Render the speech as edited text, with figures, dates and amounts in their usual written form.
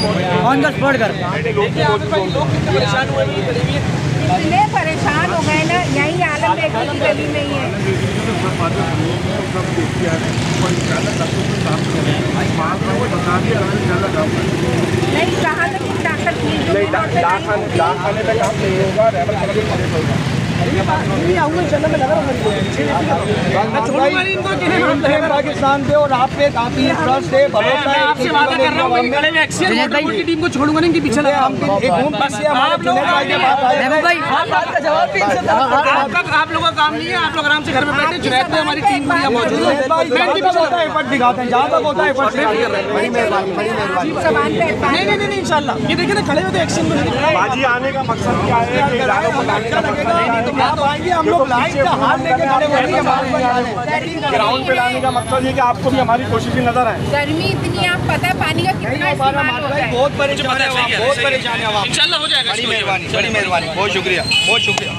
On the spot कर। इतने परेशान हो गए ना, यही आलम बेटी की गली में ही है। नहीं, कहाँ तक ताकत डाकखाने पे काम नहीं होगा, पाकिस्तान पे और आप पे काफी ट्रस्ट है, भरोसा है। आपसे वादा कर रहा हूँ की टीम को छोड़ूंगा नहीं, पीछे लगा आप लोगों का काम नहीं है। आप लोग आराम से घर में बैठे जुनैद में हमारी टीम मौजूद है। दिखाते हैं जहाँ तक होता है नहीं इंशाल्लाह। ये देखिए ना, खड़े हुए थे एक्शन में। बाजी आने का मकसद क्या है कि इरादों को लाने का आप आएंगे, हम लोग लाइट का हाथ लेके खड़े होंगे। ग्राउंड पे लाने का मकसद ये कि आपको भी हमारी कोशिशें नजर आए। गर्मी इतनी, आप पता है पानी का कितना इस्तेमाल होता है। बहुत परेशान है, बहुत परेशान है। इंशाल्लाह हो जाएगा। बड़ी मेहरबानी, बहुत शुक्रिया, बहुत शुक्रिया।